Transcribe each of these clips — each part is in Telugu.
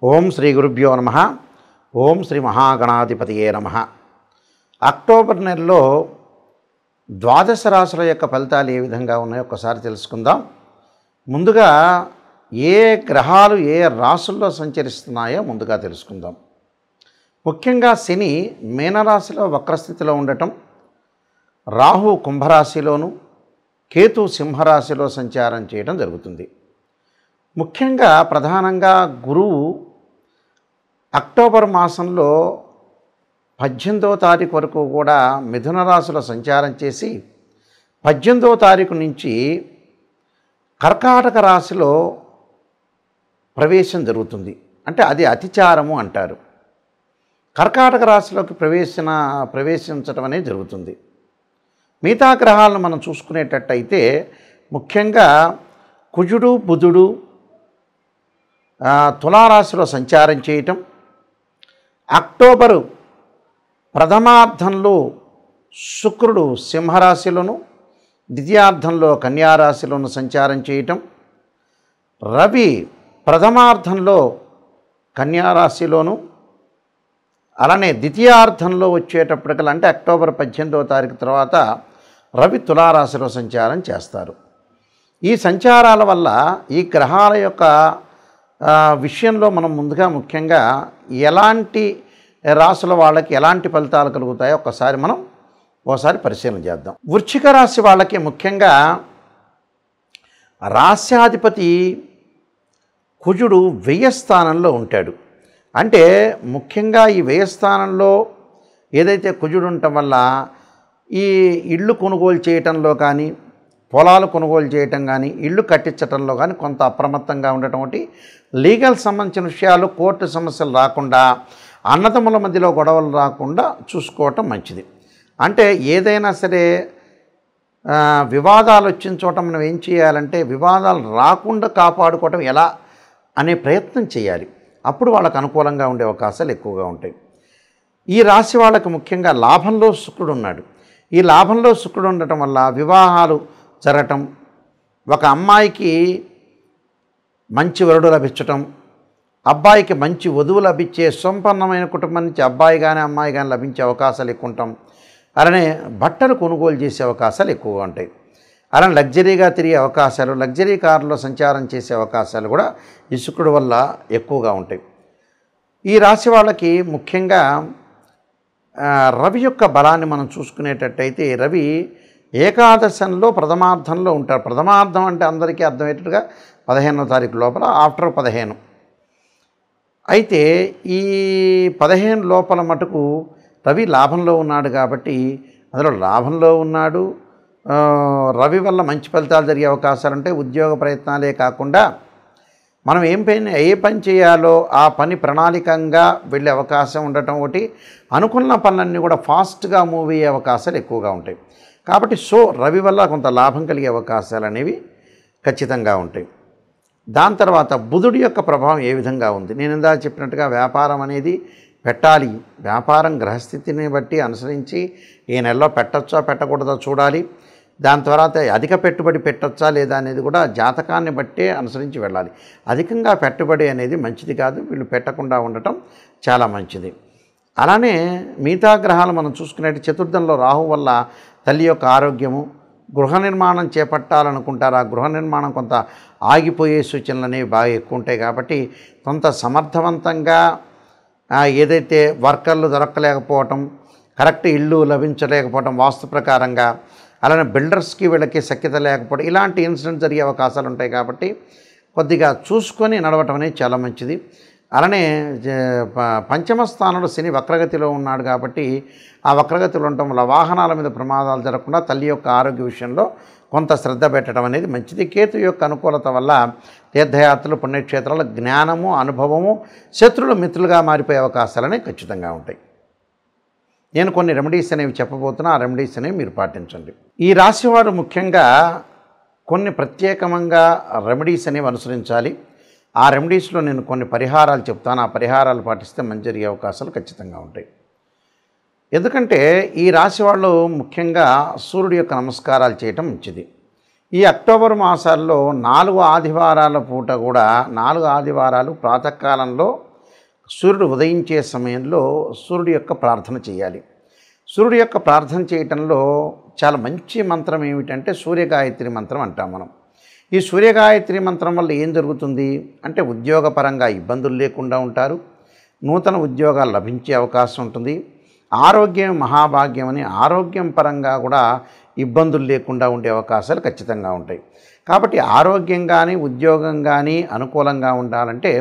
ఓం శ్రీ గురుభ్యో నమః. ఓం శ్రీ మహాగణాధిపతియే నమః. అక్టోబర్ నెలలో ద్వాదశ రాశుల యొక్క ఫలితాలు ఏ విధంగా ఉన్నాయో ఒక్కసారి తెలుసుకుందాం. ముందుగా ఏ గ్రహాలు ఏ రాశుల్లో సంచరిస్తున్నాయో ముందుగా తెలుసుకుందాం. ముఖ్యంగా శని మీనరాశిలో వక్రస్థితిలో ఉండటం, రాహు కుంభరాశిలోను, కేతు సింహరాశిలో సంచారం చేయడం జరుగుతుంది. ముఖ్యంగా ప్రధానంగా గురువు అక్టోబర్ మాసంలో 18వ తారీఖు వరకు కూడా మిథున రాశిలో సంచారం చేసి 18వ తారీఖు నుంచి కర్కాటక రాశిలో ప్రవేశం జరుగుతుంది. అంటే అది అతిచారము అంటారు. కర్కాటక రాశిలోకి ప్రవేశించడం అనేది జరుగుతుంది. మిగతా గ్రహాలను మనం చూసుకునేటట్టయితే ముఖ్యంగా కుజుడు బుధుడు తులారాశిలో సంచారం చేయటం, అక్టోబరు ప్రథమార్థంలో శుక్రుడు సింహరాశిలోను, ద్వితీయార్థంలో కన్యారాశిలోను సంచారం చేయటం, రవి ప్రథమార్థంలో కన్యారాశిలోను, అలానే ద్వితీయార్థంలో వచ్చేటప్పటికల్లా అంటే అక్టోబర్ 18వ తారీఖు తర్వాత రవి తులారాశిలో సంచారం చేస్తారు. ఈ సంచారాల వల్ల ఈ గ్రహాల యొక్క విషయంలో మనం ముందుగా ముఖ్యంగా ఎలాంటి రాశుల వాళ్ళకి ఎలాంటి ఫలితాలు కలుగుతాయో ఒకసారి పరిశీలన చేద్దాం. వృశ్చిక రాశి వాళ్ళకి ముఖ్యంగా రాశ్యాధిపతి కుజుడు వ్యయస్థానంలో ఉంటాడు. అంటే ముఖ్యంగా ఈ వ్యయస్థానంలో ఏదైతే కుజుడు ఉండటం వల్ల ఈ ఇళ్ళు కొనుగోలు చేయటంలో కానీ, పొలాలు కొనుగోలు చేయటం కానీ, ఇళ్ళు కట్టించటంలో కానీ కొంత అప్రమత్తంగా ఉండటం ఒకటి, లీగల్ సంబంధించిన విషయాలు కోర్టు సమస్యలు రాకుండా, అన్నదమ్ముల మధ్యలో గొడవలు రాకుండా చూసుకోవటం మంచిది. అంటే ఏదైనా సరే వివాదాలు వచ్చిన చోట మనం ఏం చేయాలంటే వివాదాలు రాకుండా కాపాడుకోవటం ఎలా అనే ప్రయత్నం చేయాలి. అప్పుడు వాళ్ళకు అనుకూలంగా ఉండే అవకాశాలు ఎక్కువగా ఉంటాయి. ఈ రాశి వాళ్ళకి ముఖ్యంగా లాభంలో శుక్రుడు ఉన్నాడు. ఈ లాభంలో శుక్రుడు ఉండటం వల్ల వివాహాలు జరగటం, ఒక అమ్మాయికి మంచి వరుడు లభించటం, అబ్బాయికి మంచి వధువు లభించే సంపన్నమైన కుటుంబం నుంచి అబ్బాయి కానీ అమ్మాయి కానీ లభించే అవకాశాలు ఎక్కువ ఉంటాం. అలానే బట్టలు కొనుగోలు చేసే అవకాశాలు ఎక్కువగా ఉంటాయి. అలానే లగ్జరీగా తిరిగే అవకాశాలు, లగ్జరీ కారులో సంచారం చేసే అవకాశాలు కూడా ఈ శుక్రుడు వల్ల ఎక్కువగా ఉంటాయి. ఈ రాశి వాళ్ళకి ముఖ్యంగా రవి యొక్క బలాన్ని మనం చూసుకునేటట్టయితే రవి ఏకాదశంలో ప్రథమార్థంలో ఉంటారు. ప్రథమార్థం అంటే అందరికీ అర్థమయ్యేటట్టుగా 15వ తారీఖు లోపల, ఆఫ్టర్ 15. అయితే ఈ 15 లోపల మటుకు రవి లాభంలో ఉన్నాడు కాబట్టి అందులో లాభంలో ఉన్నాడు. రవి వల్ల మంచి ఫలితాలు జరిగే అవకాశాలు ఉంటాయి. ఉద్యోగ ప్రయత్నాలే కాకుండా మనం ఏ పని చేయాలో ఆ పని ప్రణాళికంగా వెళ్ళే అవకాశం ఉండటం ఒకటి, అనుకున్న పనులన్నీ కూడా ఫాస్ట్గా మూవ్ అయ్యే అవకాశాలు ఎక్కువగా ఉంటాయి. కాబట్టి రవి వల్ల కొంత లాభం కలిగే అవకాశాలు అనేవి ఖచ్చితంగా ఉంటాయి. దాని తర్వాత బుధుడి యొక్క ప్రభావం ఏ విధంగా ఉంది? నేను ఇందాక చెప్పినట్టుగా వ్యాపారం అనేది పెట్టాలి. వ్యాపారం గ్రహస్థితిని బట్టి అనుసరించి ఈ నెలలో పెట్టచ్చా పెట్టకూడదో చూడాలి. దాని తర్వాత అధిక పెట్టుబడి పెట్టచ్చా లేదా అనేది కూడా జాతకాన్ని బట్టే అనుసరించి వెళ్ళాలి. అధికంగా పెట్టుబడి అనేది మంచిది కాదు. వీళ్ళు పెట్టకుండా ఉండటం చాలా మంచిది. అలానే మిగతా గ్రహాలు మనం చూసుకునేది చతుర్థంలో రాహు వల్ల తల్లి యొక్క ఆరోగ్యము, గృహ నిర్మాణం చేపట్టాలనుకుంటారు, ఆ గృహ నిర్మాణం కొంత ఆగిపోయే సూచనలు అనేవి బాగా ఎక్కువ ఉంటాయి. కాబట్టి కొంత సమర్థవంతంగా ఏదైతే వర్కర్లు దొరకలేకపోవటం, కరెక్ట్ ఇల్లు లభించలేకపోవటం వాస్తు ప్రకారంగా, అలానే బిల్డర్స్కి వీళ్ళకి సఖ్యత లేకపోవడం, ఇలాంటి ఇన్సిడెంట్స్ జరిగే అవకాశాలు ఉంటాయి. కాబట్టి కొద్దిగా చూసుకొని నడవటం అనేది చాలా మంచిది. అలానే పంచమ స్థానంలో శని వక్రగతిలో ఉన్నాడు కాబట్టి ఆ వక్రగతిలో ఉండటం వల్ల వాహనాల మీద ప్రమాదాలు జరగకుండా తల్లి యొక్క ఆరోగ్య విషయంలో కొంత శ్రద్ధ పెట్టడం అనేది మంచిది. కేతు యొక్క అనుకూలత వల్ల తీర్థయాత్రలు, పుణ్యక్షేత్రాలు, జ్ఞానము, అనుభవము, శత్రులు మిత్రులుగా మారిపోయే అవకాశాలనే ఖచ్చితంగా ఉంటాయి. నేను కొన్ని రెమెడీస్ అనేవి చెప్పబోతున్నా. ఆ రెమెడీస్ అనేవి మీరు పాటించండి. ఈ రాశివారు ముఖ్యంగా కొన్ని ప్రత్యేకంగా రెమెడీస్ అనేవి అనుసరించాలి. ఆ రెమెడీస్లో నేను కొన్ని పరిహారాలు చెప్తాను. ఆ పరిహారాలు పాటిస్తే మంచి జరిగే అవకాశాలు ఖచ్చితంగా ఉంటాయి. ఎందుకంటే ఈ రాశి వాళ్ళు ముఖ్యంగా సూర్యుడి యొక్క నమస్కారాలు చేయటం మంచిది. ఈ అక్టోబర్ మాసాల్లో 4 ఆదివారాల పూట కూడా 4 ఆదివారాలు ప్రాతకాలంలో సూర్యుడు ఉదయించే సమయంలో సూర్యుడి యొక్క ప్రార్థన చేయాలి. సూర్యుడి యొక్క ప్రార్థన చేయటంలో చాలా మంచి మంత్రం ఏమిటంటే సూర్యగాయత్రి మంత్రం అంటాం మనం. ఈ సూర్యగాయత్రి మంత్రం వల్ల ఏం జరుగుతుంది అంటే ఉద్యోగపరంగా ఇబ్బందులు లేకుండా ఉంటారు, నూతన ఉద్యోగాలు లభించే అవకాశం ఉంటుంది. ఆరోగ్యం మహాభాగ్యం అని ఆరోగ్యం పరంగా కూడా ఇబ్బందులు లేకుండా ఉండే అవకాశాలు ఖచ్చితంగా ఉంటాయి. కాబట్టి ఆరోగ్యం కానీ ఉద్యోగం కానీ అనుకూలంగా ఉండాలంటే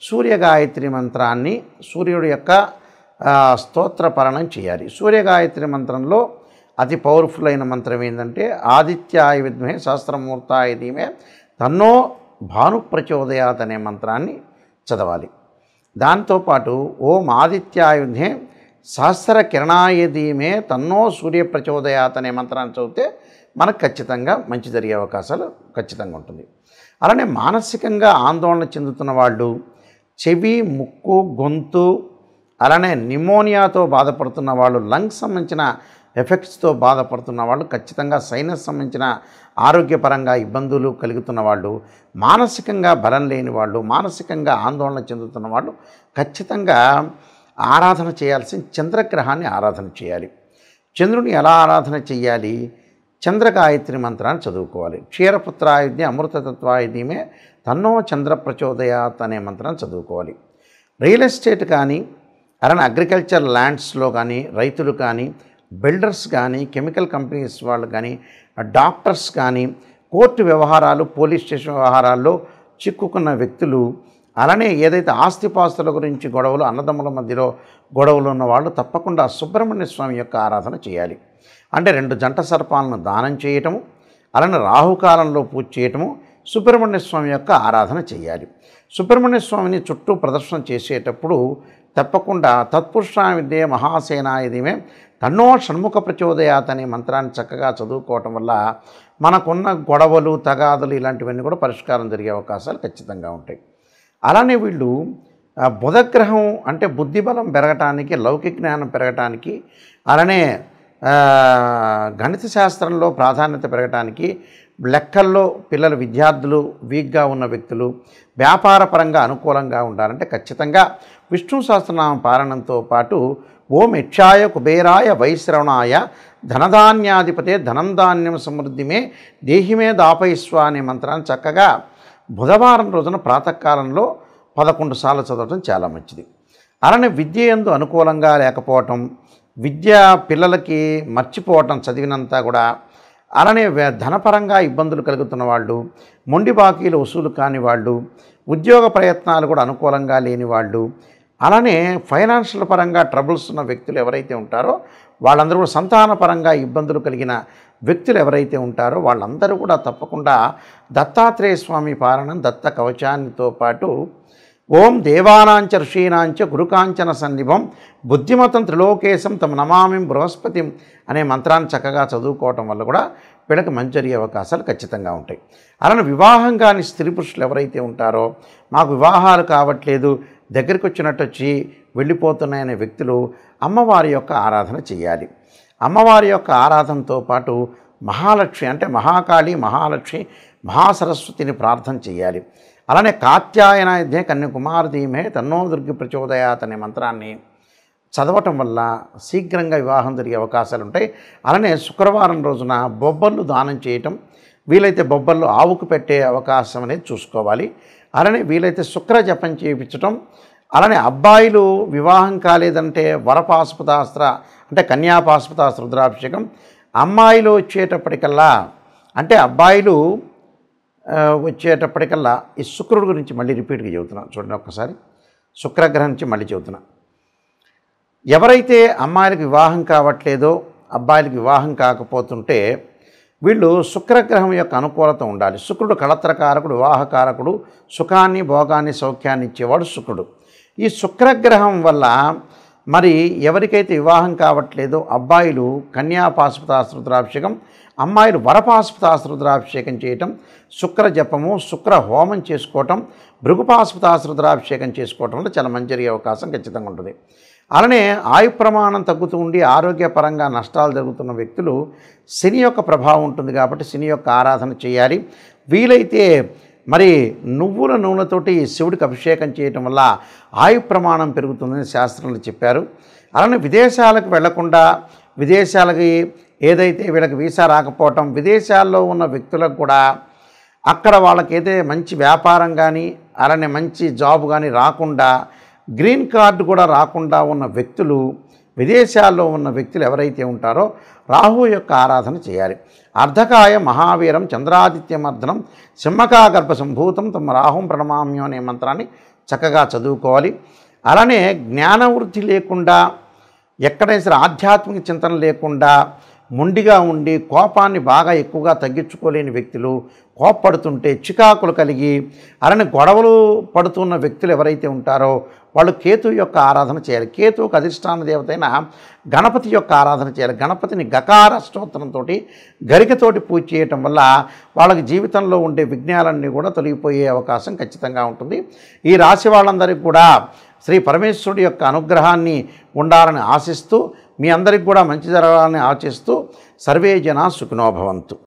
సూర్యగాయత్రి మంత్రాన్ని సూర్యుడి యొక్క స్తోత్రపరణం చేయాలి. సూర్యగాయత్రి మంత్రంలో అతి పవర్ఫుల్ అయిన మంత్రం ఏంటంటే ఆదిత్యాయ విద్మహే సహస్రమూర్తాయ ధీమహి తన్నో భాను ప్రచోదయాత్ అనే మంత్రాన్ని చదవాలి. దాంతోపాటు ఓం ఆదిత్యాయ విద్మహే సహస్ర కిరణాయ ధీమహి తన్నో సూర్య ప్రచోదయాత్ అనే మంత్రాన్ని చదివితే మనకు ఖచ్చితంగా మంచి జరిగే అవకాశాలు ఖచ్చితంగా ఉంటుంది. అలానే మానసికంగా ఆందోళన చెందుతున్న వాళ్ళు, చెవి ముక్కు గొంతు అలానే నిమోనియాతో బాధపడుతున్న వాళ్ళు, లంగ్స్ సంబంధించిన ఎఫెక్ట్స్తో బాధపడుతున్న వాళ్ళు, ఖచ్చితంగా సైనస్ సంబంధించిన ఆరోగ్యపరంగా ఇబ్బందులు కలుగుతున్న వాళ్ళు, మానసికంగా బలం లేని వాళ్ళు, మానసికంగా ఆందోళన చెందుతున్న వాళ్ళు ఖచ్చితంగా ఆరాధన చేయాల్సిన చంద్రగ్రహాన్ని ఆరాధన చేయాలి. చంద్రుని ఎలా ఆరాధన చేయాలి? చంద్రగాయత్రి మంత్రాన్ని చదువుకోవాలి. క్షీరపుత్రాయుధ్య అమృతతత్వాయ ధీమహి తన్నో చంద్ర ప్రచోదయాత్ అనే మంత్రాన్ని చదువుకోవాలి. రియల్ ఎస్టేట్ కానీ అలానే అగ్రికల్చర్ ల్యాండ్స్లో కానీ రైతులు కానీ బిల్డర్స్ కానీ కెమికల్ కంపెనీస్ వాళ్ళు కానీ డాక్టర్స్ కానీ కోర్టు వ్యవహారాలు పోలీస్ స్టేషన్ వ్యవహారాల్లో చిక్కుకున్న వ్యక్తులు అలానే ఏదైతే ఆస్తిపాస్తుల గురించి గొడవలు అన్నదమ్ముల మధ్యలో గొడవలు ఉన్న వాళ్ళు తప్పకుండా సుబ్రహ్మణ్య స్వామి యొక్క ఆరాధన చేయాలి. అంటే 2 జంట సర్పాలను దానం చేయటము అలానే రాహుకాలంలో పూజ చేయటము సుబ్రహ్మణ్య స్వామి యొక్క ఆరాధన చేయాలి. సుబ్రహ్మణ్య స్వామిని చుట్టూ ప్రదర్శన చేసేటప్పుడు తప్పకుండా తత్పురుషాయ విద్యే మహాసేనాయ ధీమహి తన్నో షణ్ముఖ ప్రచోదయాత్ అనే మంత్రాన్ని చక్కగా చదువుకోవటం వల్ల మనకున్న గొడవలు తగాదులు ఇలాంటివన్నీ కూడా పరిష్కారం జరిగే అవకాశాలు ఖచ్చితంగా ఉంటాయి. అలానే వీళ్ళు బుధగ్రహం అంటే బుద్ధిబలం పెరగటానికి, లౌకిక జ్ఞానం పెరగటానికి, అలానే గణిత శాస్త్రంలో ప్రాధాన్యత పెరగటానికి, లెక్కల్లో పిల్లలు విద్యార్థులు వీక్గా ఉన్న వ్యక్తులు వ్యాపారపరంగా అనుకూలంగా ఉండాలంటే ఖచ్చితంగా విష్ణు సహస్రనామ పారాయణంతో పాటు ఓం యక్షాయ కుబేరాయ వైశ్రవణాయ ధనధాన్యాధిపతే ధనం ధాన్యం సమృద్ధిమే దేహిమే దాపయిస్వ అనే మంత్రాన్ని చక్కగా బుధవారం రోజున ప్రాతకాలంలో 11 సార్లు చదవటం చాలా మంచిది. అలానే విద్య యందు అనుకూలంగా లేకపోవటం, విద్య పిల్లలకి మర్చిపోవటం చదివినంతా కూడా, అలానే ధనపరంగా ఇబ్బందులు కలుగుతున్న వాళ్ళు, మొండి బాకీలు వసూలు కాని వాళ్ళు, ఉద్యోగ ప్రయత్నాలు కూడా అనుకూలంగా లేని వాళ్ళు, అలానే ఫైనాన్షియల్ పరంగా ట్రబుల్స్ ఉన్న వ్యక్తులు ఎవరైతే ఉంటారో వాళ్ళందరూ కూడా సంతానపరంగా ఇబ్బందులు కలిగిన వ్యక్తులు ఎవరైతే ఉంటారో వాళ్ళందరూ కూడా తప్పకుండా దత్తాత్రేయ స్వామి పారాయణం దత్త కవచాన్నితో పాటు ఓం దేవానాంచ ఋషీనాంచ గురుకాంచన సన్నిభం బుద్ధిమతం త్రిలోకేశం తమ నమామిం బృహస్పతిం అనే మంత్రాన్ని చక్కగా చదువుకోవటం వల్ల కూడా వీళ్ళకి మంచి జరిగే అవకాశాలు ఖచ్చితంగా ఉంటాయి. అలానే వివాహం కాని స్త్రీ పురుషులు ఎవరైతే ఉంటారో మాకు వివాహాలు కావట్లేదు, దగ్గరికి వచ్చినట్టు వచ్చి వెళ్ళిపోతున్నాయనే వ్యక్తులు అమ్మవారి యొక్క ఆరాధన చేయాలి. అమ్మవారి యొక్క ఆరాధనతో పాటు మహాలక్ష్మి అంటే మహాకాళి, మహాలక్ష్మి, మహాసరస్వతిని ప్రార్థన చేయాలి. అలానే కాత్యాయనాయుధ్యే కన్యాకుమారి ధీమహి తన్నో దుర్గి ప్రచోదయాత్ అనే మంత్రాన్ని చదవటం వల్ల శీఘ్రంగా వివాహం జరిగే అవకాశాలు ఉంటాయి. అలానే శుక్రవారం రోజున బొబ్బర్లు దానం చేయటం, వీలైతే బొబ్బర్లు ఆవుకు పెట్టే అవకాశం అనేది చూసుకోవాలి. అలానే వీలైతే శుక్ర జపం చేయించటం, అలానే అబ్బాయిలు వివాహం కాలేదంటే వరపాశుపతాస్త్ర అంటే కన్యాపాశుపతాస్త్ర రుద్రాభిషేకం, అమ్మాయిలు వచ్చేటప్పటికల్లా అంటే అబ్బాయిలు వచ్చేటప్పటికల్లా ఈ శుక్రుడి గురించి మళ్ళీ రిపీట్గా చెబుతున్నాను చూడండి ఒక్కసారి. శుక్రగ్రహం నుంచి మళ్ళీ చెబుతున్నా. ఎవరైతే అమ్మాయిలకు వివాహం కావట్లేదో అబ్బాయిలకు వివాహం కాకపోతుంటే వీళ్ళు శుక్రగ్రహం యొక్క అనుకూలత ఉండాలి. శుక్రుడు కళత్రకారకుడు, వివాహకారకుడు, సుఖాన్ని భోగాన్ని సౌఖ్యాన్ని ఇచ్చేవాడు శుక్రుడు. ఈ శుక్రగ్రహం వల్ల మరి ఎవరికైతే వివాహం కావట్లేదో అబ్బాయిలు కన్యాపాశుపతాస్త్ర రుద్రాభిషేకం, అమ్మాయిలు వరపాశుపతాస్త్ర రుద్రాభిషేకం చేయటం, శుక్ర జపము, శుక్ర హోమం చేసుకోవటం, భృగుపాశుపతాస్త్ర రుద్రాభిషేకం చేసుకోవటం వల్ల చాలా మంచి జరిగే అవకాశం ఖచ్చితంగా ఉంటుంది. అలానే ఆయు ప్రమాణం తగ్గుతూ ఉండి ఆరోగ్యపరంగా నష్టాలు జరుగుతున్న వ్యక్తులు శని యొక్క ప్రభావం ఉంటుంది కాబట్టి శని యొక్క ఆరాధన చేయాలి. వీలైతే మరి నువ్వుల నూనెతోటి శివుడికి అభిషేకం చేయటం వల్ల ఆయు ప్రమాణం పెరుగుతుందని శాస్త్రంలో చెప్పారు. అలానే విదేశాలకు వెళ్లకుండా, విదేశాలకి ఏదైతే వీళ్ళకి వీసా రాకపోవటం, విదేశాల్లో ఉన్న వ్యక్తులకు కూడా అక్కడ వాళ్ళకైతే మంచి వ్యాపారం కానీ అలానే మంచి జాబ్ కానీ రాకుండా, గ్రీన్ కార్డు కూడా రాకుండా ఉన్న వ్యక్తులు, విదేశాల్లో ఉన్న వ్యక్తులు ఎవరైతే ఉంటారో రాహు యొక్క ఆరాధన చేయాలి. అర్ధకాయ మహావీరం చంద్రాదిత్యమర్దనం సింహకాగర్భ సంభూతం తమ రాహుం ప్రణమామ్యం అనే మంత్రాన్ని చక్కగా చదువుకోవాలి. అలానే జ్ఞానవృద్ధి లేకుండా, ఎక్కడైనా సరే ఆధ్యాత్మిక చింతన లేకుండా మొండిగా ఉండి కోపాన్ని బాగా ఎక్కువగా తగ్గించుకోలేని వ్యక్తులు, కోప్పడుతుంటే చికాకులు కలిగి అలానే గొడవలు పడుతున్న వ్యక్తులు ఎవరైతే ఉంటారో వాళ్ళు కేతు యొక్క ఆరాధన చేయాలి. కేతువుకు అధిష్టాన దేవత అయిన గణపతి యొక్క ఆరాధన చేయాలి. గణపతిని గకార స్తోత్రంతో గరికతోటి పూజ చేయటం వల్ల వాళ్ళకి జీవితంలో ఉండే విఘ్నాలన్నీ కూడా తొలగిపోయే అవకాశం ఖచ్చితంగా ఉంటుంది. ఈ రాశి వాళ్ళందరికీ కూడా శ్రీ పరమేశ్వరుడి యొక్క అనుగ్రహాన్ని ఉండాలని ఆశిస్తూ, మీ అందరికి కూడా మంచి జరగాలని ఆశిస్తూ సర్వే జనా సుఖినో భవంతు.